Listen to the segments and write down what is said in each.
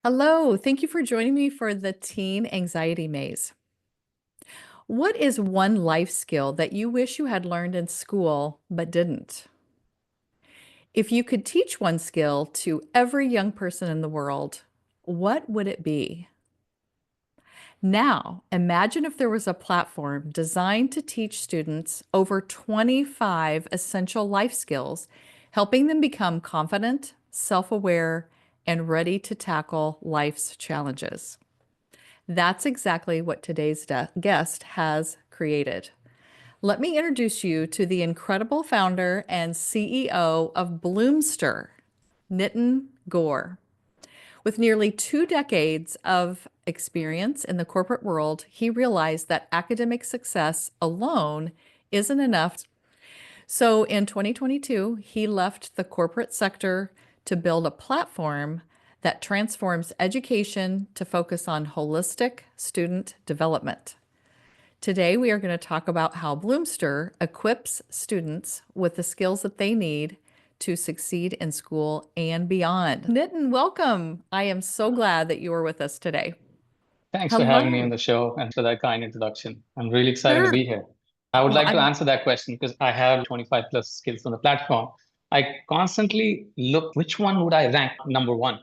Hello, thank you for joining me for the Teen Anxiety Maze. What is one life skill that you wish you had learned in school but didn't? If you could teach one skill to every young person in the world, what would it be? Now, imagine if there was a platform designed to teach students over 25 essential life skills, helping them become confident, self aware, and ready to tackle life's challenges. That's exactly what today's guest has created. Let me introduce you to the incredible founder and CEO of Bloomster, Nitin Gour. With nearly 2 decades of experience in the corporate world, he realized that academic success alone isn't enough. So in 2022, he left the corporate sector to build a platform that transforms education to focus on holistic student development. Today, we are going to talk about how Bloomster equips students with the skills that they need to succeed in school and beyond. Nitin, welcome. I am so glad that you are with us today. Thanks for having me on Hello. the show and for that kind introduction. I'm really excited to Sure. be here. I would Well, like to answer that question because I have 25 plus skills on the platform. I constantly look which one would I rank number one.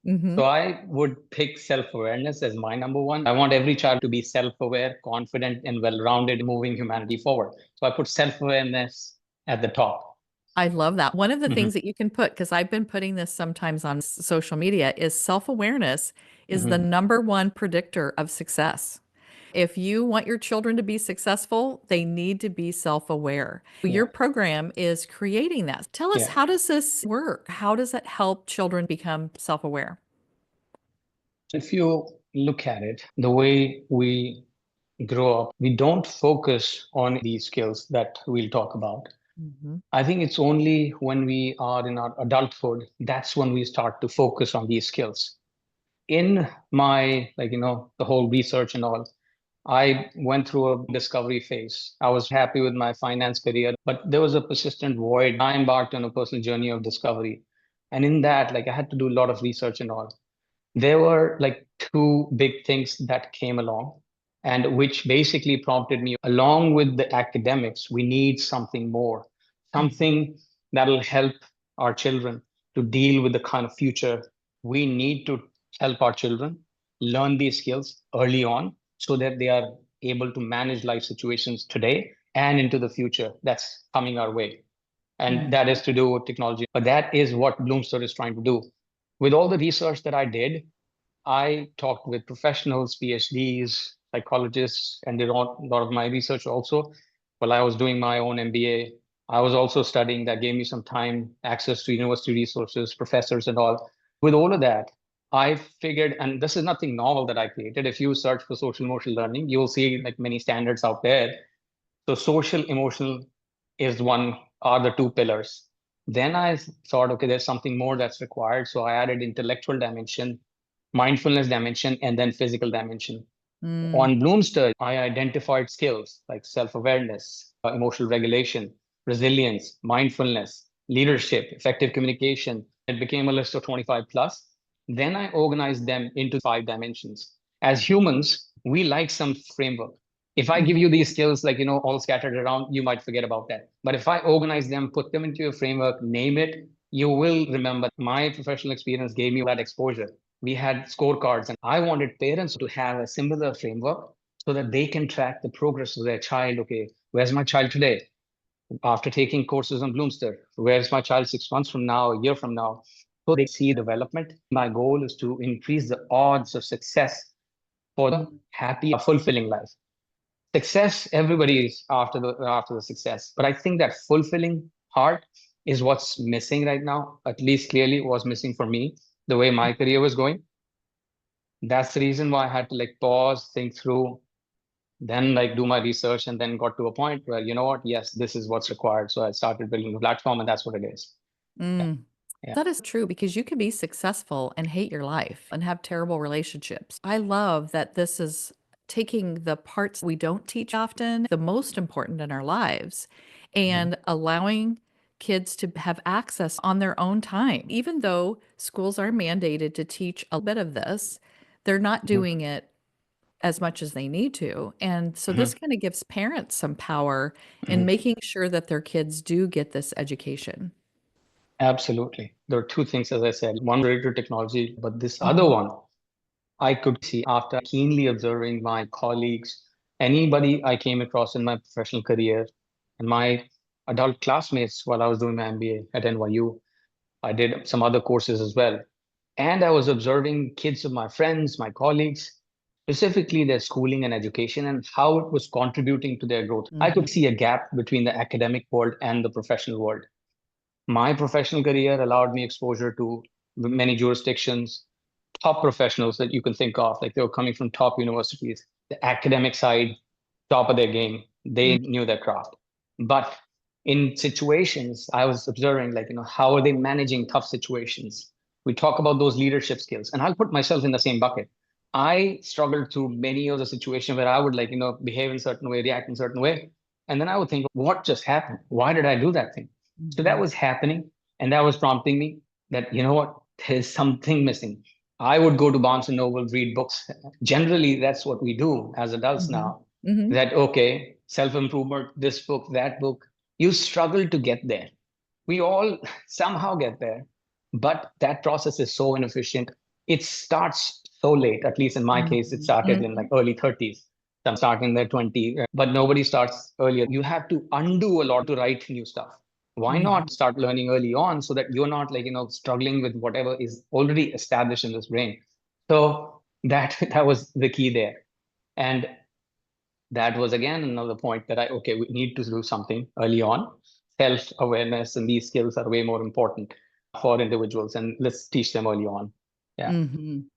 So mhm. I would pick self-awareness as my number one. I want every child to be self-aware, confident, and well-rounded, moving humanity forward. So I put self-awareness at the top. I love that. One of the Hmm. things that you can put, because I've been putting this sometimes on social media, is self-awareness is the Hmm. number one predictor of success. If you want your children to be successful, they need to be self-aware. Yeah, Your program is creating that. Tell us, yeah. how does this work? How does it help children become self-aware? If you look at it, the way we grow up, we don't focus on these skills that we'll talk about. Mhm. I think it's only when we are in our adulthood that's when we start to focus on these skills. In my, the whole research and all, I went through a discovery phase. I was happy with my finance career, but there was a persistent void. I embarked on a personal journey of discovery. And in that, I had to do a lot of research and all. There were two big things that came along and which basically prompted me, along with the academics, we need something more, something that'll help our children to deal with the kind of future. We need to help our children learn these skills early on so that they are able to manage life situations today and into the future that's coming our way. And that is to do with technology. But that is what Bloomster is trying to do. With all the research that I did, I talked with professionals, PhDs, psychologists, and did a lot of my research also. While I was doing my own MBA, I was also studying. That gave me some time, access to university resources, professors, and all. With all of that, I figured, and this is nothing novel that I created. If you search for social emotional learning, you'll see many standards out there. So social emotional is one are the two pillars. Then I thought, okay, there's something more that's required. So I added intellectual dimension, mindfulness dimension, and then physical dimension. Mm. On Bloomster, I identified skills like self-awareness, emotional regulation, resilience, mindfulness, leadership, effective communication. It became a list of 25 plus. Then I organized them into 5 dimensions. As humans, we like some framework. If I give Mhm. you these skills, all scattered around, you might forget about that. But if I organize them, put them into a framework, name it, you will remember. My professional experience gave me that exposure. We had scorecards, and I wanted parents to have a similar framework so that they can track the progress of their child. Okay, where's my child today after taking courses on Bloomster? Where's my child 6 months from now, a year from now? So they see development. My goal is to increase the odds of success for the happy, fulfilling life. Success, everybody is after the success, but I think that fulfilling part is what's missing right now. At least clearly was missing for me the way my career was going. That's the reason why I had to pause, think through, then do my research, and then got to a point where, you know what, yes, this is what's required. So I started building a platform, and that's what it is. Yeah, Mm. yeah. That is true because you can be successful and hate your life and have terrible relationships. I love that this is taking the parts we don't teach often, the most important in our lives, Mhm. and allowing kids to have access on their own time. Even though schools are mandated to teach a bit of this, they're not Mhm. doing it as much as they need to. And so this Mhm. kind of gives parents some power in Mhm. making sure that their kids do get this education. Absolutely. There are two things, as I said, one related to technology, but this other Mhm. one, I could see after keenly observing my colleagues, anybody I came across in my professional career, and my adult classmates while I was doing my MBA at NYU. I did some other courses as well. And I was observing kids of my friends, my colleagues, specifically their schooling and education and how it was contributing to their growth. I could Mhm. see a gap between the academic world and the professional world. My professional career allowed me exposure to many jurisdictions, top professionals that you can think of, like they were coming from top universities, the academic side, top of their game. They knew their craft. But in situations, I was observing, like, how are they managing tough situations? We talk about those leadership skills, and I'll put myself in the same bucket. I struggled through many of the situations where I would, like, behave in a certain way, react in a certain way. And then I would think, what just happened? Why did I do that thing? So that Mhm. was happening. And that was prompting me that, you know what, there's something missing. I would go to Barnes and Noble, read books. Generally, that's what we do as adults Mhm. now. Mhm. That, okay, self-improvement, this book, that book, you struggle to get there. We all somehow get there, but that process is so inefficient. It starts so late. At least in my case, it Mhm. started in like Mhm. early 30s. Some start in their 20s, but nobody starts earlier. You have to undo a lot to write new stuff. Why Mhm. not start learning early on so that you're not, like, struggling with whatever is already established in this brain? So that that was the key there. And that was again another point that okay, we need to do something early on. Self-awareness and these skills are way more important for individuals, and let's teach them early on. Yeah,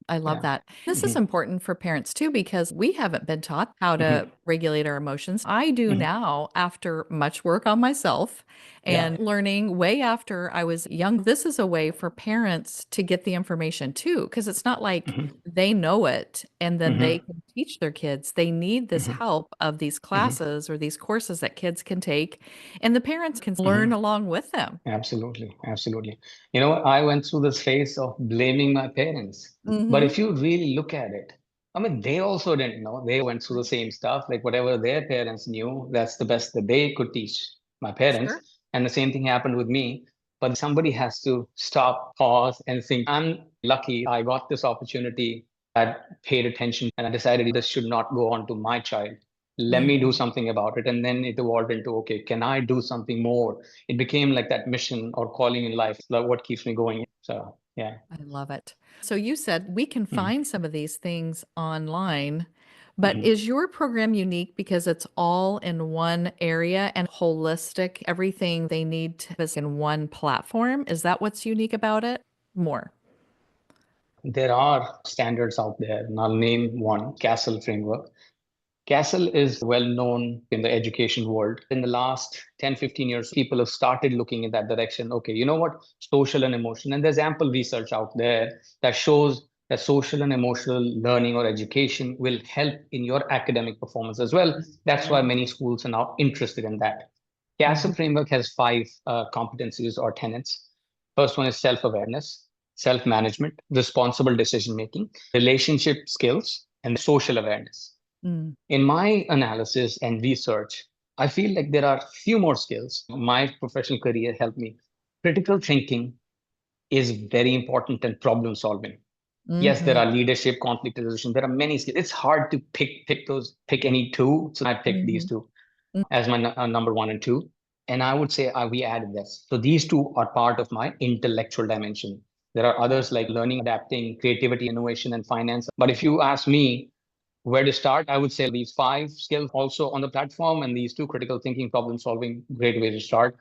I love yeah. that. This is Hmm. important for parents too, because we haven't been taught how to Hmm. regulate our emotions. I do Hmm. now after much work on myself Yeah. and learning way after I was young. This is a way for parents to get the information too, because it's not like Hmm. they know it and then they Hmm. can teach their kids. They need this Hmm. help of these Hmm. classes or these courses that kids can take, and the parents can learn Hmm. along with them. Absolutely, absolutely. I went through this phase of blaming my parents. But Mm-hmm. if you really look at it, I mean, they also didn't know. They went through the same stuff. Like whatever their parents knew, that's the best that they could teach my parents. Sure. And the same thing happened with me. But somebody has to stop, pause, and think, I'm lucky I got this opportunity. I paid attention and I decided this should not go on to my child. Let me do Mhm. something about it. And then it evolved into, okay, can I do something more? It became like that mission or calling in life, like what keeps me going. So yeah. I love it. So you said we can Mhm. find some of these things online, but Mhm. is your program unique because it's all in one area and holistic, everything they need to is in one platform? Is that what's unique about it? More. There are standards out there, and I'll name one, Castle framework. Castle is well known in the education world. In the last 10, 15 years, people have started looking in that direction. Okay, you know what? Social and emotion. And there's ample research out there that shows that social and emotional learning or education will help in your academic performance as well. That's why many schools are now interested in that. Castle Mhm. framework has five competencies or tenets. First one is self-awareness, self-management, responsible decision making, relationship skills, and social awareness. Mm. In my analysis and research, I feel like there are few more skills. My professional career helped me. Critical thinking is very important in problem solving. Yes, there Mhm. are leadership, conflict resolution. There are many skills. It's hard to pick any two. So I picked these Mhm. two as my number one and two. And I would say we added this. So these two are part of my intellectual dimension. There are others like learning, adapting, creativity, innovation, and finance. But if you ask me, where to start, I would say these five skills also on the platform and these two, critical thinking, problem solving, great way to start.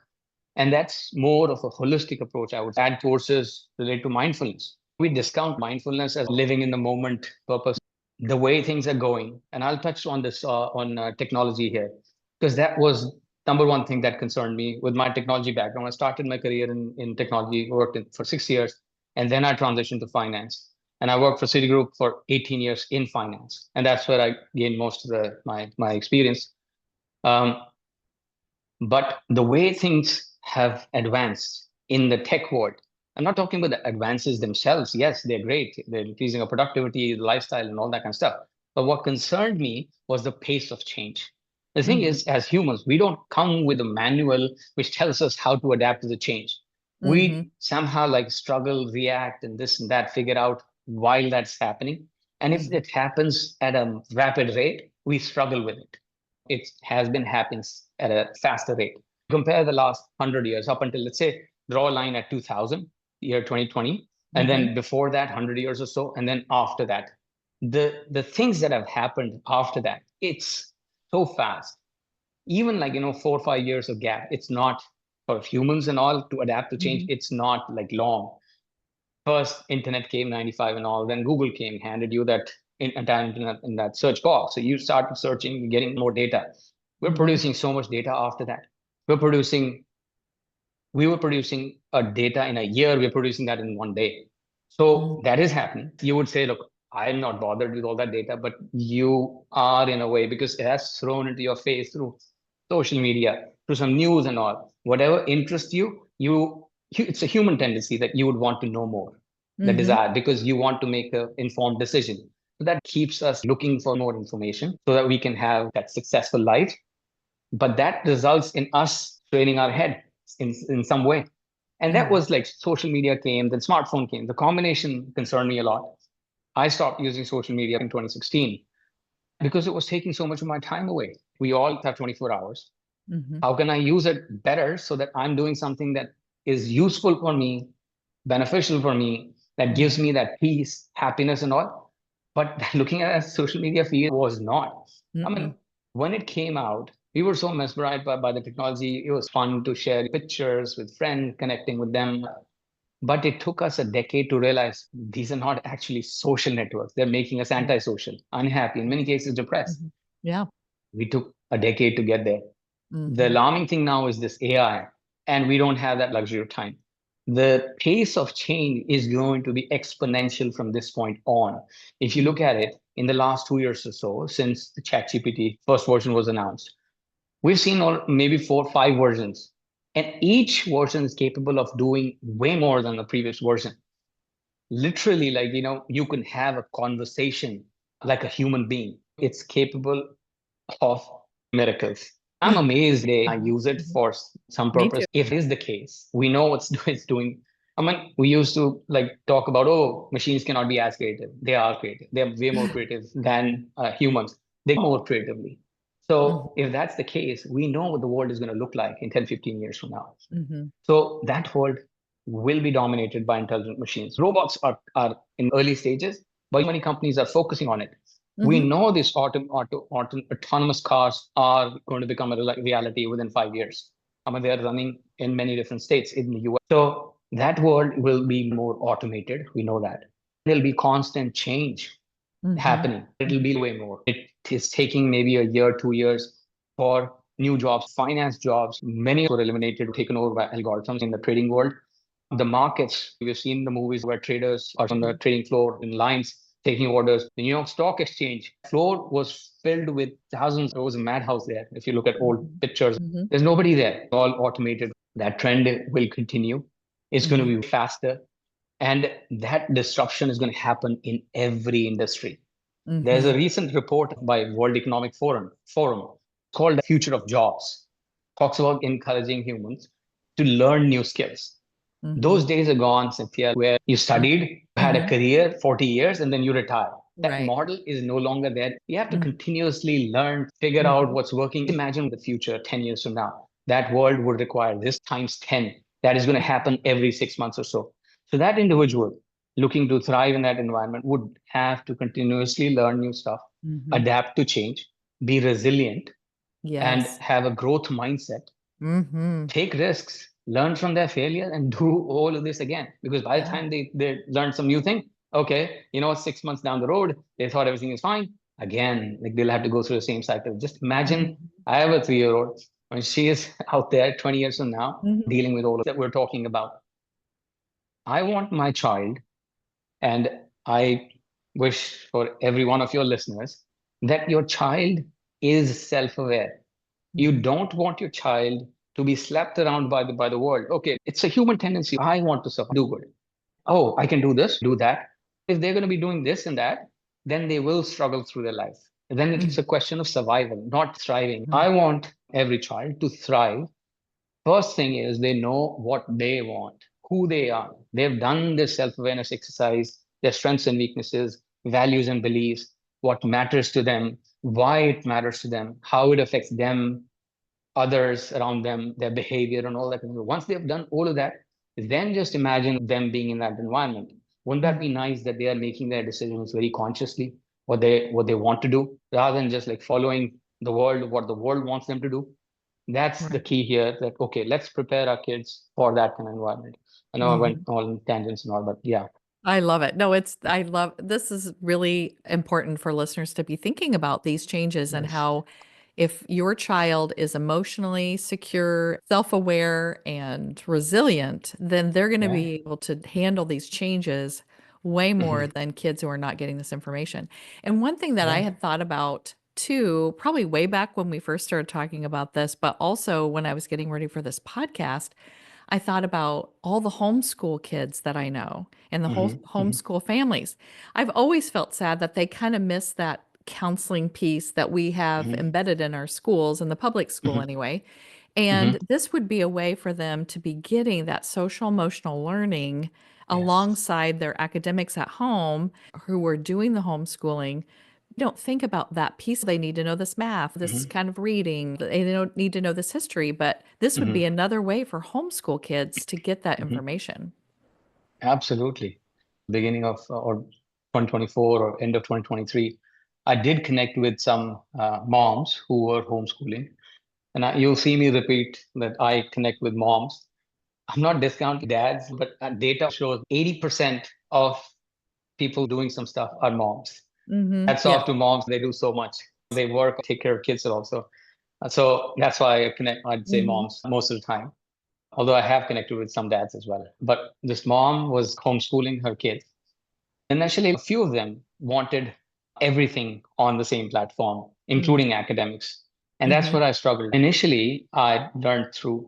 And that's more of a holistic approach. I would add courses related to mindfulness. We discount mindfulness as living in the moment purpose, the way things are going. And I'll touch on this on technology here, because that was number one thing that concerned me with my technology background. I started my career in technology, worked for 6 years, and then I transitioned to finance. And I worked for Citigroup for 18 years in finance. And that's where I gained most of my experience. Um, but the way things have advanced in the tech world. I'm not talking about the advances themselves. Yes, they're great. They're increasing our productivity, lifestyle, and all that kind of stuff. But what concerned me was the pace of change. The thing Mhm. is, as humans, we don't come with a manual which tells us how to adapt to the change. Mhm. We somehow like struggle, react, and this and that, figure out while that's happening. And if Mhm. it happens at a rapid rate, we struggle with it. It has been happening at a faster rate. Compare the last 100 years up until, let's say, draw a line at 2000, year 2020, and Mhm. then before that, 100 years or so, and then after that. The things that have happened after that, it's so fast. Even like, 4 or 5 years of gap, it's not for humans and all to adapt to change. Mhm. It's not like long. First, internet came 95 and all, then Google came, handed you that entire internet in that search box. So you started searching, getting more data. We're Mhm. producing so much data after that. We're producing we were producing a data in a year, we're producing that in one day. Mhm. So that is happening. You would say, look, I'm not bothered with all that data, but you are in a way because it has thrown into your face through social media, through some news and all. Whatever interests you, it's a human tendency that you would want to know more, the Mhm. desire, because you want to make an informed decision. So that keeps us looking for more information so that we can have that successful life, but that results in us training our head in some way. And that Yeah. was like social media came, then smartphone came. The combination concerned me a lot. I stopped using social media in 2016 because it was taking so much of my time away. We all have 24 hours. Mhm. How can I use it better so that I'm doing something that is useful for me, beneficial for me, that gives Mhm. me that peace, happiness, and all? But looking at a social media feed was not. I Mm-mm. mean, when it came out, we were so mesmerized by the technology. It was fun to share pictures with friends, connecting with them. But it took us a decade to realize these are not actually social networks. They're making us Yeah. antisocial, unhappy, in many cases depressed. Mhm. Yeah. We took a decade to get there. The Mhm. alarming thing now is this AI, and we don't have that luxury of time. The pace of change is going to be exponential from this point on. If you Mhm. look at it in the last 2 years or so, since the ChatGPT first version was announced, we've seen maybe 4 or 5 versions, and each version is capable of doing way more than the previous version. Literally, like, you can have a conversation like a human being. It's capable of miracles. I'm amazed I Mhm. use it Mhm. for some Me too. purpose. If it is the case, we know it's doing. I mean, we used to like talk about, oh, machines cannot be as creative. They are creative. They're way more creative than humans. They more creatively. Mhm. So if that's the case, we know what the world is going to look like in 10, 15 years from now. Mhm. So that world will be dominated by intelligent machines. Robots are in early stages, but many companies are focusing on it. We Mhm. know these autonomous cars are going to become a reality within 5 years. I mean, they are running in many different states in the US. So that world will be more automated. We know that. There'll be constant change Mhm. happening. It'll be way more. It is taking maybe a year, 2 years for new jobs, finance jobs. Many were eliminated, taken over by algorithms in the trading world. The markets, we've seen the movies where traders are on the trading floor in lines taking orders. The New York Stock Exchange floor was filled with thousands. It was a madhouse there. If you look at old Mhm. pictures, Mhm. there's nobody there. All automated. That trend will continue. It's going Mhm. to be faster. And that disruption is going to happen in every industry. There's a Mhm. recent report by World Economic Forum called The Future of Jobs. Talks about encouraging humans to learn new skills. Those Mhm. days are gone, Cynthia, where you Mhm. studied, had a Mhm. career, 40 years, and then you retire. That Right. model is no longer there. You have to Mhm. continuously learn, figure out Mhm. what's working. Imagine the future 10 years from now. That world would require this times 10. That is going to happen every 6 months or so. So that individual looking to thrive in that environment would have to continuously learn new stuff, Mhm. adapt to change, be resilient, and Yes. have a growth mindset, Mhm. take risks, learn from their failure, and do all of this again. Because by the Yeah. time they learn some new thing, okay, 6 months down the road, they thought everything is fine. Again, like they'll have to go through the same cycle. Just imagine Mhm. I have a 3-year old, when she is out there 20 years from now, Mhm. dealing with all of that we're talking about. I want my child, and I wish for every one of your listeners that your child is self aware. You Mhm. don't want your child to be slapped around by the world. Okay, it's a human tendency. I want to do good. Oh, I can do this, do that. If they're going to be doing this and that, then they will struggle through their life. Then it's a question of survival, not thriving. Mhm. I want every child to thrive. First thing is they know what they want, who they are. They've done this self awareness exercise, their strengths and weaknesses, values and beliefs, what matters to them, why it matters to them, how it affects them, others around them, their behavior, and all that. Once they've done all of that, then just imagine them being in that environment. Wouldn't that be nice that they are making their decisions very consciously, what they want to do, rather than just like following the world, what the world wants them to do? That's the Right. key here. That okay, let's prepare our kids for that kind of environment. I know I went Mhm. all in tangents and all, but yeah. I love it. No, I love this is really important for listeners to be thinking about these changes and Yes. how if your child is emotionally secure, self-aware, and resilient, then they're going to Yeah. be able to handle these changes way more Hmm. than kids who are not getting this information. And one thing that I Yeah. had thought about too, probably way back when we first started talking about this, but also when I was getting ready for this podcast, I thought about all the homeschool kids that I know and the whole Hmm. Hmm. homeschool families. I've always felt sad that they kind of miss that counseling piece that we have Hmm. embedded in our schools, in the public school Hmm. anyway. Hmm. And this would be a way for them to be getting that social emotional learning Yes. alongside their academics at home who are doing the homeschooling. Don't think about that piece. They need to know this math, this Hmm. kind of reading. They don't need to know this history, but this would Hmm. be another way for homeschool kids to get that Hmm. information. Absolutely. Beginning of or 2024 or end of 2023, I did connect with some moms who were homeschooling. And you'll see me repeat that I connect with moms. I'm not discounting dads, but data shows 80% of people doing some stuff are moms. Hats Yeah. off to moms. They do so much. They work, take care of kids also. So that's why I connect, I'd say Hmm. moms most of the time. Although I have connected with some dads as well. But this mom was homeschooling her kids. Initially, a few of them wanted everything on the same platform, including academics. And that's Hmm. where I struggled. Initially, I learned through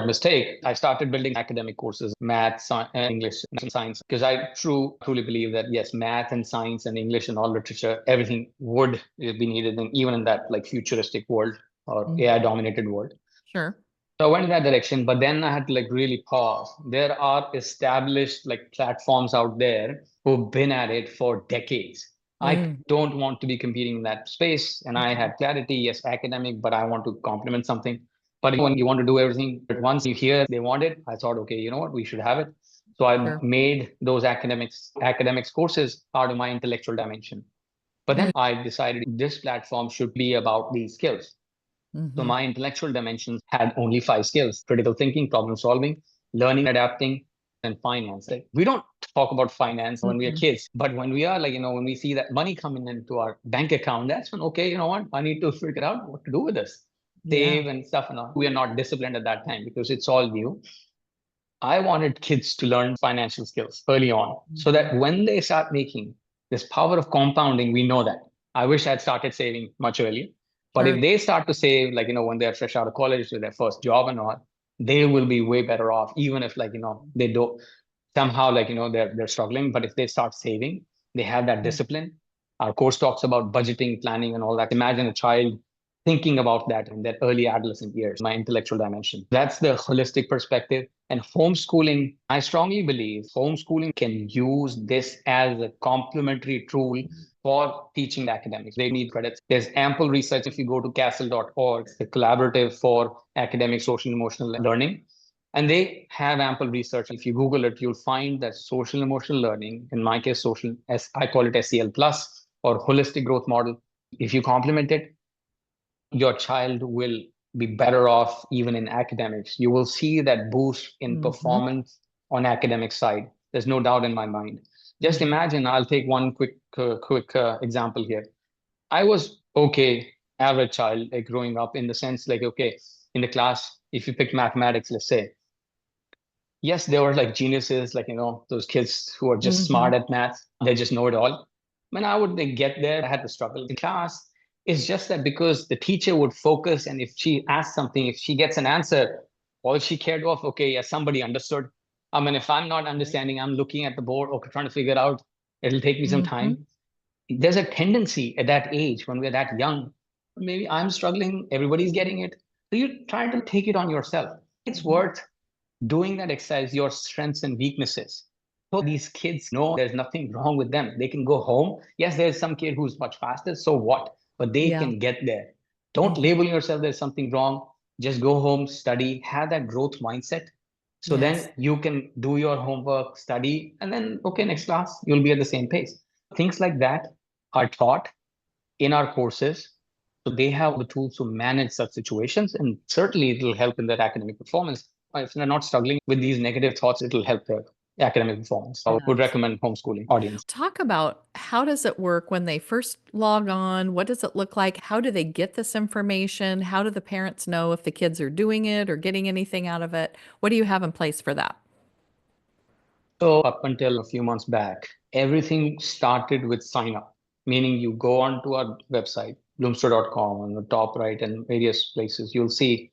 mistake. I started building academic courses, math, English, and science, because I truly believe that yes, math and science and English and all literature, everything would be needed, in, even in that like futuristic world or AI dominated world. Sure. So I went in that direction, but then I had to like really pause. There are established like platforms out there who've been at it for decades. I Mm. don't want to be competing in that space. And I had clarity, yes, academic, but I want to complement something. But when you want to do everything, but once you hear they want it, I thought, okay, you know what, we should have it. So I Sure. made those academics courses part of my intellectual dimension. But then I decided this platform should be about these skills. So Mm-hmm. my intellectual dimensions had only five skills: critical thinking, problem solving, learning, adapting, and finance. Like, we don't talk about finance when we are Hmm. kids, but when we are like, when we see that money coming into our bank account, that's when, okay, you know what? I need to figure out what to do with this. Yeah. Save and stuff and all. We are not disciplined at that time because it's all new. I wanted kids to learn financial skills early on so Hmm. that when they start making this power of compounding, we know that. I wish I'd started saving much earlier. But Sure. if they start to save, like, when they're fresh out of college with their first job and all, they will be way better off, even if, like, they don't somehow, like, they're struggling. But if they start saving, they have that discipline. Our course talks about budgeting, planning, and all that. Imagine a child thinking about that in their early adolescent years, my intellectual dimension. That's the holistic perspective. And homeschooling, I strongly believe homeschooling can use this as a complementary tool for teaching academics. They need credits. There's ample research. If you go to castle.org, the collaborative for academic social and emotional learning, and they have ample research. If you Google it, you'll find that social emotional learning, in my case, social, as I call it SEL plus or holistic growth model, if you complement it, your child will be better off even in academics. You will see that boost in Hmm. performance on academic side. There's no doubt in my mind. Just Hmm. imagine, I'll take one quick example here. I was okay, average child, like growing up in the sense like, okay, in the class, if you pick mathematics, let's say, yes, there were like geniuses, like, those kids who are just Hmm. smart at math. They just know it all. When I would like, get there, I had to struggle in class. It's just that because the teacher would focus, and if she asks something, if she gets an answer, all she cared of, okay, yeah, somebody understood. I mean, if I'm not understanding, I'm looking at the board, okay, trying to figure out, it'll take me some Mm-hmm. time. There's a tendency at that age when we're that young, maybe I'm struggling, everybody's getting it. So you try to take it on yourself. It's worth doing that exercise, your strengths and weaknesses. So these kids know there's nothing wrong with them. They can go home. Yes, there's some kid who's much faster. So what? But they Yeah. can get there. Don't Mm-hmm. label yourself there's something wrong. Just go home, study, have that growth mindset. So Yes. then you can do your homework, study, and then, okay, next class, you'll be at the same pace. Things like that are taught in our courses. So they have the tools to manage such situations, and certainly it will help in their academic performance. If they're not struggling with these negative thoughts, it will help their academic performance. I would Yes. recommend homeschooling audience. Talk about how does it work when they first log on? What does it look like? How do they get this information? How do the parents know if the kids are doing it or getting anything out of it? What do you have in place for that? So up until a few months back, everything started with sign up, meaning you go onto our website, bloomster.com, on the top right and various places, you'll see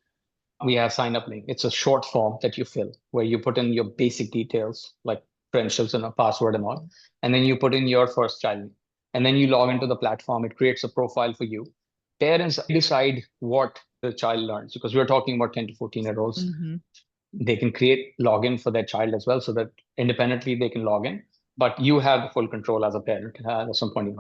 we have sign up link. It's a short form that you fill where you put in your basic details like credentials and a password and all. And then you put in your first child. And then you log into the platform. It creates a profile for you. Parents decide what the child learns because we're talking about 10 to 14-year-olds. Mm-hmm. They can create login for their child as well so that independently they can log in. But you have the full control as a parent at some point.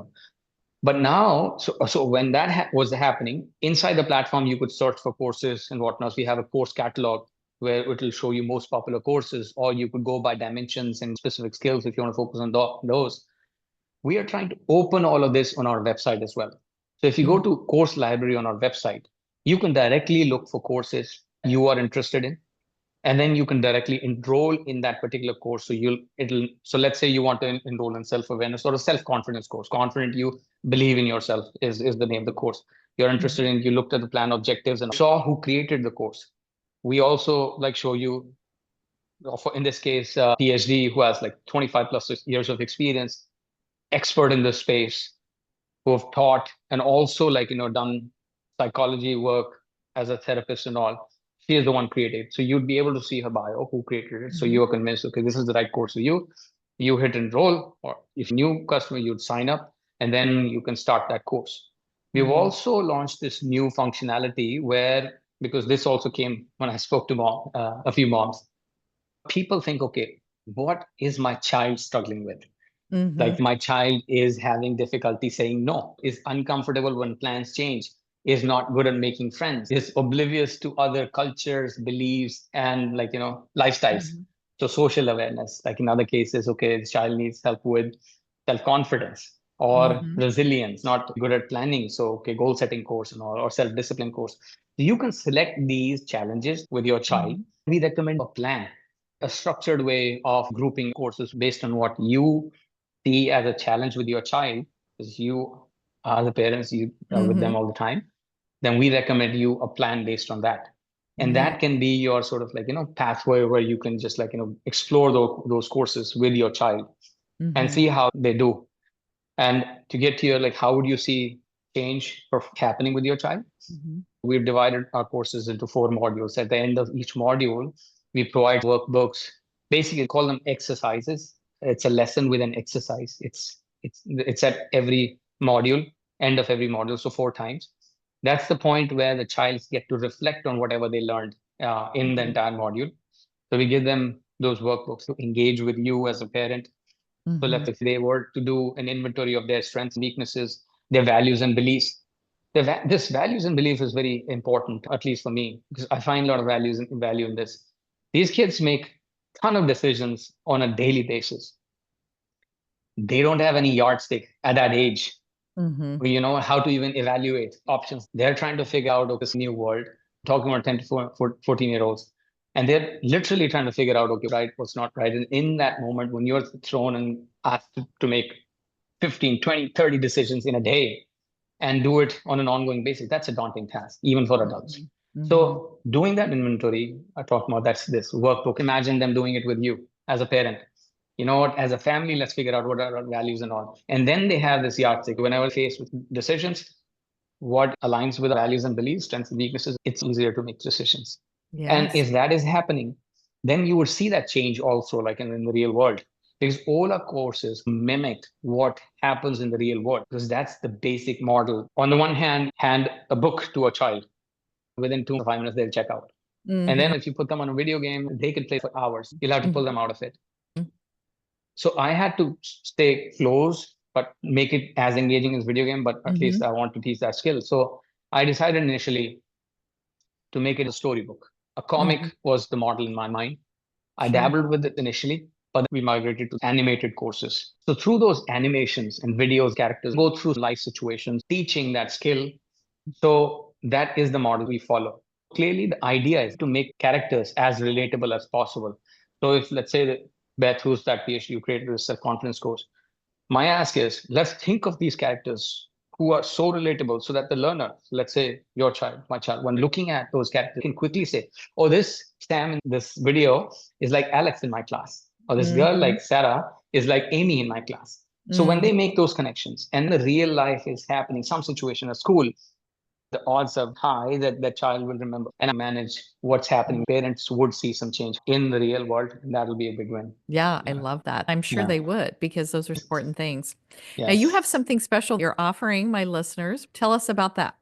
But now, so when that was happening, inside the platform, you could search for courses and whatnot. We have a course catalog where it will show you most popular courses, or you could go by dimensions and specific skills if you want to focus on those. We are trying to open all of this on our website as well. So if you go to course library on our website, you can directly look for courses you are interested in, and then you can directly enroll in that particular course. So let's say you want to enroll in self-awareness or a self-confidence course. Confident you believe in yourself is the name of the course you're interested in. You looked at the plan objectives and saw who created the course. We also like show you, in this case, PhD who has like 25 plus years of experience, expert in this space, who have taught and also done psychology work as a therapist and all. She is the one created. So you'd be able to see her bio, who created it. So Mm-hmm. you are convinced, okay, this is the right course for you. You hit enroll, or if new customer, you'd sign up and then you can start that course. We've Mm-hmm. also launched this new functionality where, because this also came when I spoke to a few moms, people think, okay, what is my child struggling with? Mm-hmm. Like my child is having difficulty saying no, is uncomfortable when plans change, is not good at making friends, is oblivious to other cultures, beliefs, and lifestyles. Mm-hmm. So social awareness, like in other cases, okay, the child needs help with self-confidence or Mm-hmm. resilience, not good at planning. So, okay, goal setting course and all, or self-discipline course. You can select these challenges with your child. Mm-hmm. We recommend a plan, a structured way of grouping courses based on what you see as a challenge with your child, because you are the parents, you are with Mm-hmm. them all the time, then we recommend you a plan based on that. And Mm-hmm. that can be your sort of pathway where you can just explore those courses with your child and Mm-hmm. see how they do. And to get to your how would you see change happening with your child? Mm-hmm. We've divided our courses into 4 modules. At the end of each module, we provide workbooks, basically call them exercises. It's a lesson with an exercise. It's at every module, end of every module, so 4 times. That's the point where the child get to reflect on whatever they learned in the entire module. So we give them those workbooks to engage with you as a parent. So Mm-hmm. let's say if they were to do an inventory of their strengths and weaknesses, their values and beliefs. This values and belief is very important, at least for me, because I find a lot of values and value in this. These kids make a ton of decisions on a daily basis. They don't have any yardstick at that age, Mm-hmm. how to even evaluate options. They're trying to figure out this new world, talking about 10 to 14-year-olds. And they're literally trying to figure out, okay, right, what's not right. And in that moment, when you're thrown and asked to make 15, 20, 30 decisions in a day, and do it on an ongoing basis, that's a daunting task, even for adults. Mm-hmm. So doing that inventory, I talk about that's this workbook. Imagine them doing it with you as a parent. You know what, as a family, let's figure out what are our values and all. And then they have this yardstick. Whenever faced with decisions, what aligns with our values and beliefs, strengths and weaknesses, it's easier to make decisions. And Yes. if that is happening, then you would see that change also, like in the real world. Because all our courses mimic what happens in the real world, because that's the basic model. On the one hand a book to a child, within 2 to 5 minutes, they'll check out. And Mm-hmm. then if you put them on a video game, they can play for hours. You'll have to pull them out of it. So I had to stay close, but make it as engaging as video game. But at Mm-hmm. least I want to teach that skill. So I decided initially to make it a storybook. A comic Mm-hmm. was the model in my mind. I Sure. dabbled with it initially, but we migrated to animated courses. So through those animations and videos, characters go through life situations, teaching that skill. So that is the model we follow. Clearly, the idea is to make characters as relatable as possible. So if let's say that Beth, who's that PhD you created a self-confidence course, my ask is let's think of these characters who are so relatable so that the learner, let's say your child, my child, when looking at those characters, can quickly say, oh, this Sam in this video is like Alex in my class, or this girl Mm-hmm. like Sarah is like Amy in my class. So when Mm-hmm. they make those connections and the real life is happening, some situation at school, the odds are high that the child will remember and manage what's happening. Parents would see some change in the real world, and that'll be a big win. Yeah, I Yeah. love that. I'm sure Yeah. they would because those are important things. Now, you have Yes. something special you're offering my listeners. Tell us about that.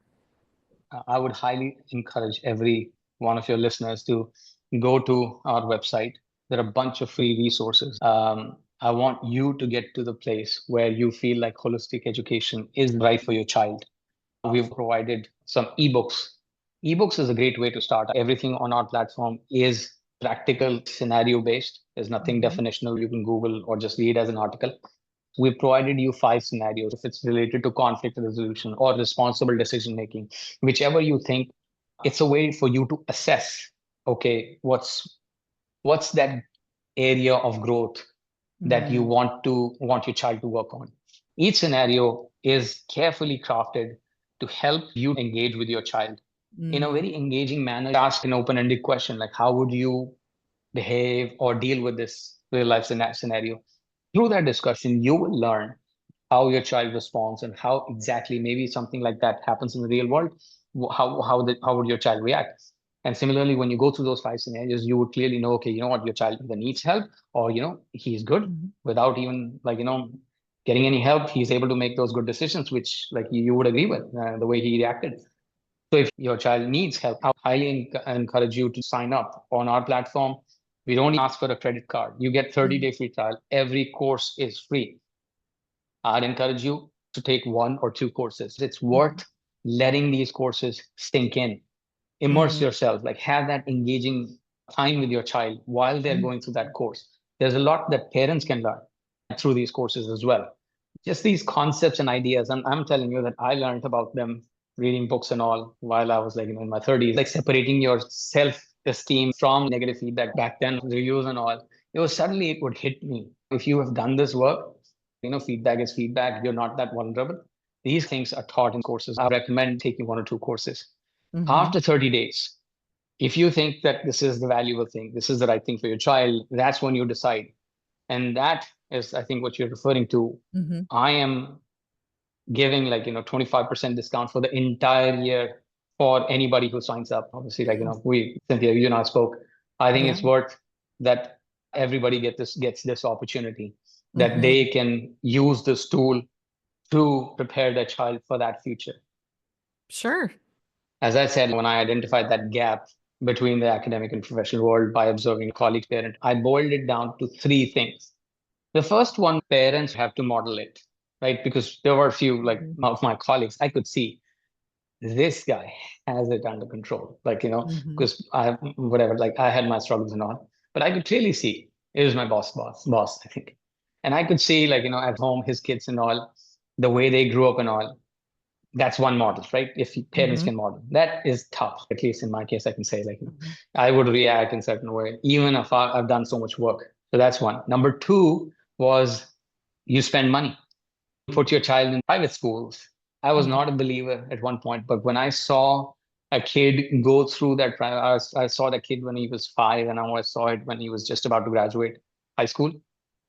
I would highly encourage every one of your listeners to go to our website. There are a bunch of free resources. I want you to get to the place where you feel like holistic education is right for your child. We've provided some ebooks. Ebooks is a great way to start. Everything on our platform is practical, scenario based. There's nothing Mhm. definitional you can Google or just read as an article. We provided you 5 scenarios. If it's related to conflict resolution or responsible decision making, whichever you think, it's a way for you to assess, okay, what's that area of growth that you Mm, want your child to work on. Each scenario is carefully crafted to help you engage with your child in a mm, very engaging manner. Ask an open-ended question like, how would you behave or deal with this real life scenario? Through that discussion, you will learn how your child responds and how exactly maybe something like that happens in the real world. How would your child react? And similarly, when you go through those 5 scenarios, you would clearly know, okay, you know what, your child either needs help or he's good mhm, without even getting any help. He's able to make those good decisions, which like you would agree with the way he reacted. So if your child needs help, I highly encourage you to sign up on our platform. We don't ask for a credit card. You get 30-day mm, free trial. Every course is free. I'd encourage you to take 1 or 2 courses. It's mhm, worth letting these courses sink in. Immerse mhm, yourself, like have that engaging time with your child while they're mhm, going through that course. There's a lot that parents can learn through these courses as well. Just these concepts and ideas. And I'm telling you that I learned about them reading books and all while I was in my 30s, like separating your self-esteem from negative feedback back then, reviews and all. It was suddenly it would hit me. If you have done this work, feedback is feedback. You're not that vulnerable. These things are taught in courses. I recommend taking 1 or 2 courses. mhm. After 30 days, if you think that this is the valuable thing, this is the right thing for your child, that's when you decide. And that is, I think, what you're referring to. Mhm. I am giving 25% discount for the entire year for anybody who signs up. Obviously, Cynthia, you and I spoke. I think Yeah. it's worth that everybody gets this opportunity, that Mhm. they can use this tool to prepare their child for that future. Sure. As I said, when I identified that gap between the academic and professional world by observing colleagues, parent, I boiled it down to 3 things. The first one, parents have to model it, right? Because there were a few Mhm. of my colleagues, I could see this guy has it under control. Mhm. Because I whatever, I had my struggles and all, but I could clearly see it was my boss, I think. And I could see at home, his kids and all, the way they grew up and all. That's one model, right? If parents Mhm. can model, that is tough. At least in my case, I can say Mhm. I would react in certain way, even if I've done so much work. So that's one. Number two was you spend money, put your child in private schools. I was Mhm. not a believer at one point, but when I saw a kid go through that private, I saw that kid when he was 5, and I saw it when he was just about to graduate high school.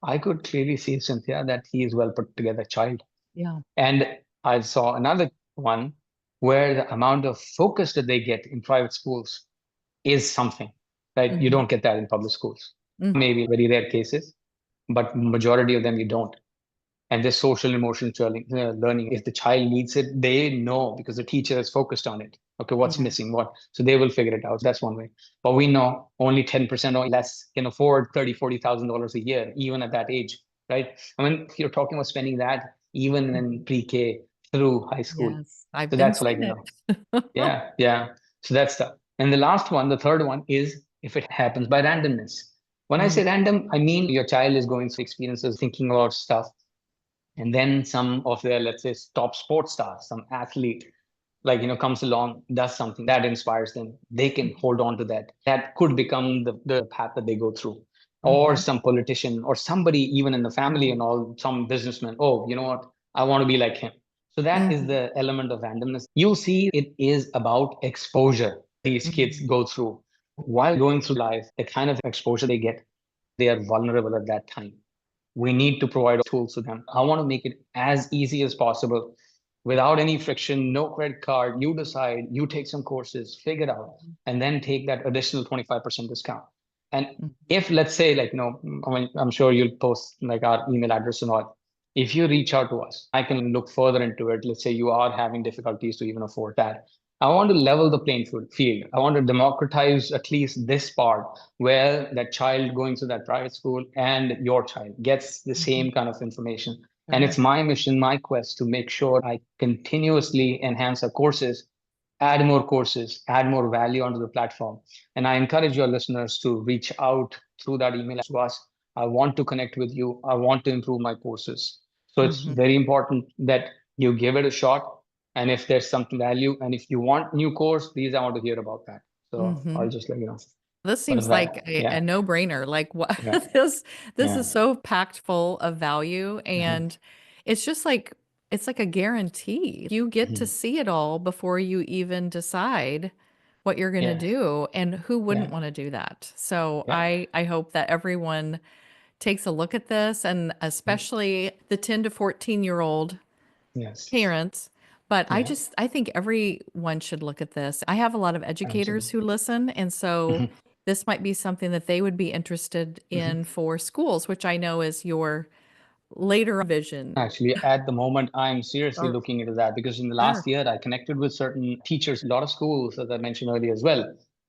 I could clearly see, Cynthia, that he is well put together child. Yeah. And I saw another one. where the amount of focus that they get in private schools is something, right? You Mhm. don't get that in public schools. Mhm. Maybe very rare cases, but majority of them you don't. And this social emotional learning, if the child needs it, they know because the teacher is focused on it. Okay, what's Yeah. missing, what? So they will figure it out. That's one way. But we know only 10% or less can afford 30, $40,000 a year, even at that age, right? I mean, if you're talking about spending that even in Mhm. pre-K through high school. Yes, I've So been that's like, seeing it. yeah, yeah. So that's stuff. And the last one, the third one is if it happens by randomness. When I Mm, say random, I mean your child is going through experiences, thinking about stuff, and then some of their, let's say, top sports stars, some athlete, like, comes along, does something that inspires them. They can mhm, hold on to that. That could become the path that they go through. Or mhm, some politician or somebody, even in the family and all, some businessman. Oh, you know what? I want to be like him. So that is mhm, the element of randomness. You'll see it is about exposure these kids mhm, go through. While going through life, the kind of exposure they get, they are vulnerable at that time. We need to provide tools to them. I want to make it as easy as possible without any friction, no credit card. You decide, you take some courses, figure it out, and then take that additional 25% discount. And mhm, if, let's say, like, I mean, I'm sure you'll post like our email address and all. If you reach out to us, I can look further into it. Let's say you are having difficulties to even afford that. I want to level the playing field. I want to democratize at least this part where that child going to that private school and your child gets the same mhm. kind of information. And it's Sure. my mission, my quest to make sure I continuously enhance our courses, add more courses, add more value onto the platform. And I encourage your listeners to reach out through that email to us. I want to connect with you. I want to improve my courses. So it's Mhm, very important that you give it a shot. And if there's something value, and if you want new course, please, I want to hear about that. So I'll mhm. just let you know. This But seems like yeah, a no-brainer. Like what yeah, this yeah. is so packed full of value, Mhm, and it's just like it's like a guarantee. You get to mhm. see it all before you even decide what you're going to Yeah, do, and who wouldn't yeah, want to do that? So yeah. I hope that everyone takes a look at this, and Mm. especially the 10 to 14-year-old Yes, parents. But yeah, I think everyone should look at this. I have a lot of educators absolutely. who listen, and so Mhm, this might be something that they would be interested mhm. in for schools, which I know is your later vision. Actually, at the moment, I'm seriously Or looking into that because in the last sure. year, I connected with certain teachers. A lot of schools, as I mentioned earlier as well,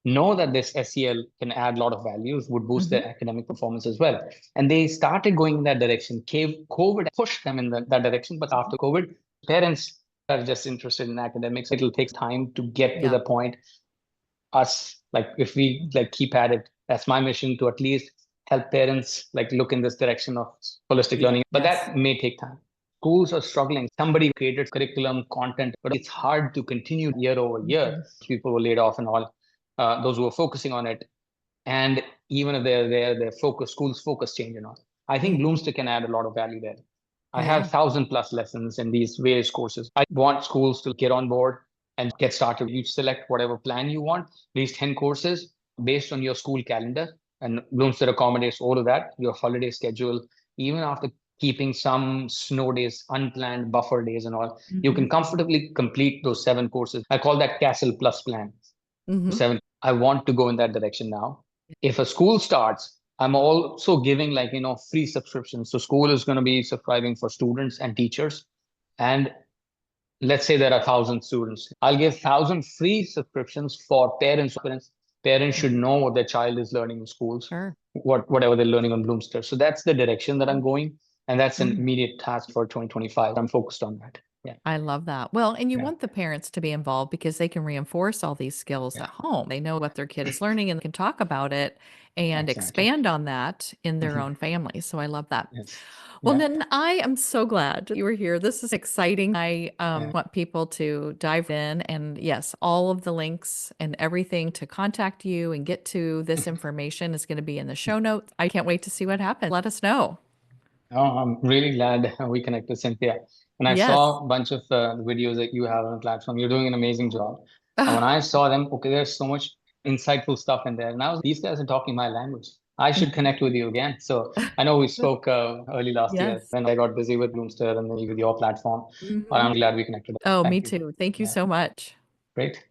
know that this SEL can add a lot of values, would boost Hmm. their academic performance as well. And they started going in that direction. COVID pushed them in that direction. But after COVID, parents are just interested in academics. It'll take time to get to Yeah. the point us, like if we like keep at it, that's my mission, to at least help parents like look in this direction of holistic learning, but Yes. that may take time. Schools are struggling. Somebody created curriculum content, but it's hard to continue year over year. Hmm. People were laid off and all, those who were focusing on it. And even if they're there, their focus, school's focus change and all. I think Hmm. Bloomster can add a lot of value there. I have Yeah. 1,000+ lessons in these various courses. I want schools to get on board and get started. You select whatever plan you want, these 10 courses based on your school calendar. And Bloomster accommodates all of that, your holiday schedule, even after keeping some snow days, unplanned buffer days, and all. You Hmm. can comfortably complete those 7 courses. I call that Castle Plus plan. Hmm. 7. I want to go in that direction now. If a school starts, I'm also giving like, free subscriptions. So school is going to be subscribing for students and teachers. And let's say there are 1,000 students. I'll give 1,000 free subscriptions for parents. Parents should know what their child is learning in schools, Sure. whatever they're learning on Bloomster. So that's the direction that I'm going. And that's an Mhm. immediate task for 2025. I'm focused on that. Yeah. I love that. Well, and you Yeah. want the parents to be involved because they can reinforce all these skills Yeah. at home. They know what their kid is learning and can talk about it and Exactly. expand on that in their Mhm. own family. So I love that. Yes. Well, Yeah. Nitin, I am so glad you were here. This is exciting. I Yeah. want people to dive in. And yes, all of the links and everything to contact you and get to this information is going to be in the show notes. I can't wait to see what happens. Let us know. Oh, I'm really glad we connected, Cynthia. And I Yes. saw a bunch of videos that you have on the platform. You're doing an amazing job. And when I saw them, okay, there's so much insightful stuff in there. And I was, these guys are talking my language. I should connect with you again. So I know we spoke early last year Yes. when I got busy with Bloomster and then with your platform. But Mhm. I'm glad we connected. Oh, me Thank you. too. Thank you Yeah, so much. great.